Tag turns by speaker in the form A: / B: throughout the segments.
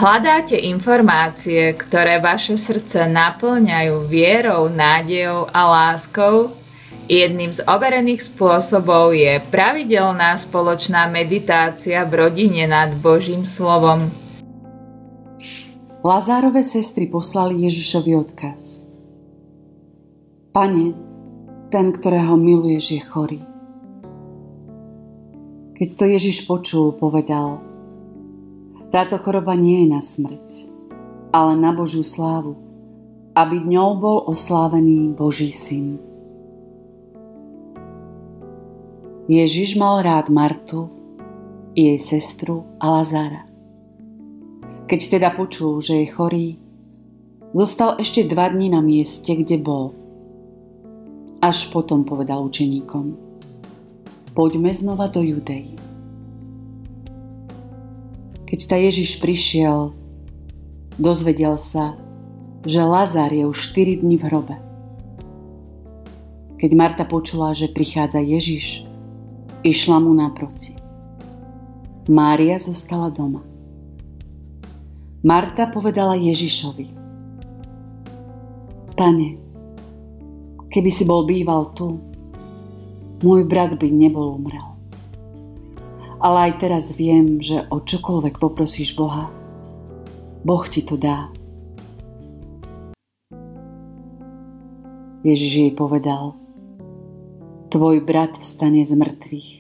A: Hľadáte informácie, ktoré vaše srdce naplňajú vierou, nádejou a láskou? Jedným z overených spôsobov je pravidelná spoločná meditácia v rodine nad Božím slovom.
B: Lazárove sestry poslali Ježišovi odkaz. Pane, ten, ktorého miluješ, je chorý. Keď to Ježiš počul, povedal: táto choroba nie je na smrť, ale na Božiu slávu, aby ňou bol oslávený Boží syn. Ježiš mal rád Martu, jej sestru a Lazára. Keď teda počul, že je chorý, zostal ešte 2 dni na mieste, kde bol. Až potom povedal učeníkom: poďme znova do Judei. Keď tá Ježiš prišiel, dozvedel sa, že Lazár je už 4 dni v hrobe. Keď Marta počula, že prichádza Ježiš, išla mu naproti. Mária zostala doma. Marta povedala Ježišovi: Pane, keby si bol býval tu, môj brat by nebol umrel. Ale aj teraz viem, že o čokoľvek poprosíš Boha, Boh ti to dá. Ježiš jej povedal: tvoj brat vstane z mŕtvych.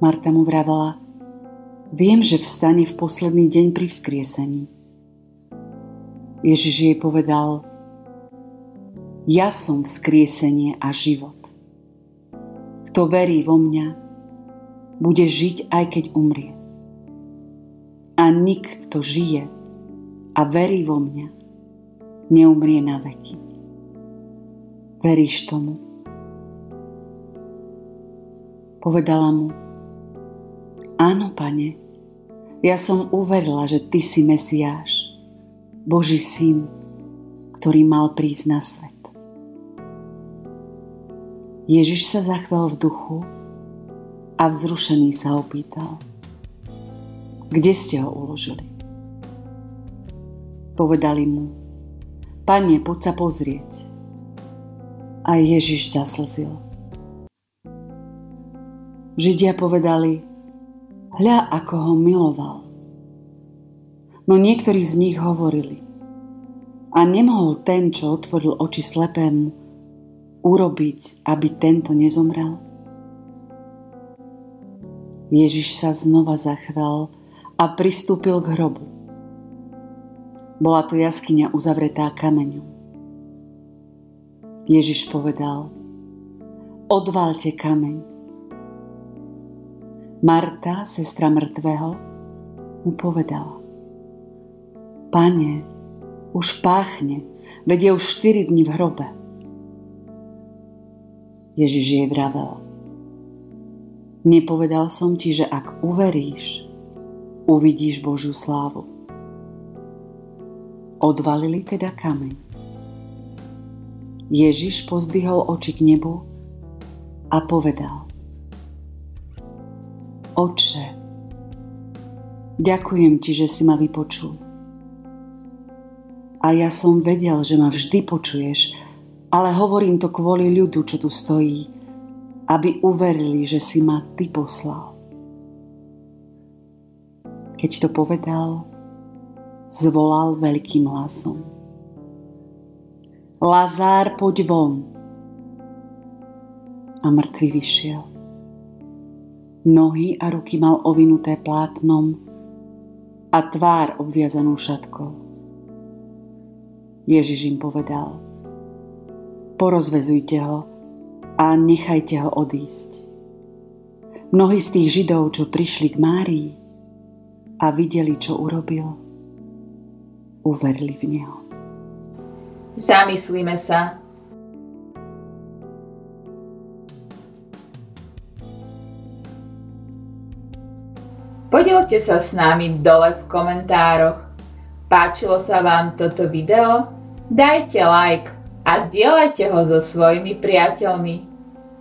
B: Marta mu vravela: viem, že vstane v posledný deň pri vzkriesení. Ježiš jej povedal: ja som vzkriesenie a život. Kto verí vo mňa, bude žiť, aj keď umrie. A nik, kto žije a verí vo mňa, neumrie na veky. Veríš tomu? Povedala mu: áno, Pane, ja som uverila, že ty si Mesiáš, Boží syn, ktorý mal prísť na svet. Ježiš sa zachvel v duchu a vzrušený sa opýtal: kde ste ho uložili? Povedali mu: Pane, poď sa pozrieť. A Ježiš zaslzil. Židia povedali: hľa, ako ho miloval. No niektorí z nich hovorili: a nemohol ten, čo otvoril oči slepému, urobiť, aby tento nezomrel? Ježiš sa znova zachvel a pristúpil k hrobu. Bola to jaskyňa uzavretá kameňom. Ježiš povedal: odvaľte kameň. Marta, sestra mŕtvého, mu povedala: Pane, už páchne, veď je už 4 dni v hrobe. Ježiš jej vravel: nepovedal som ti, že ak uveríš, uvidíš Božiu slávu. Odvalili teda kameň. Ježiš pozdvihol oči k nebu a povedal: Otče, ďakujem ti, že si ma vypočul. A ja som vedel, že ma vždy počuješ, ale hovorím to kvôli ľudu, čo tu stojí, aby uverili, že si ma ty poslal. Keď to povedal, zvolal veľkým hlasom: Lazár, poď von. A mŕtvy vyšiel. Nohy a ruky mal ovinuté plátnom a tvár obviazanú šatkou. Ježiš im povedal: porozvezujte ho a nechajte ho odísť. Mnohí z tých Židov, čo prišli k Márii a videli, čo urobil, uverili v neho.
A: Zamyslíme sa. Podielte sa s nami dole v komentároch. Páčilo sa vám toto video? Dajte like a zdieľajte ho so svojimi priateľmi.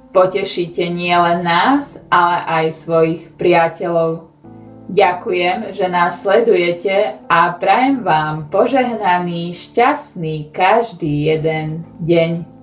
A: Potešíte nielen nás, ale aj svojich priateľov. Ďakujem, že nás sledujete a prajem vám požehnaný, šťastný každý jeden deň.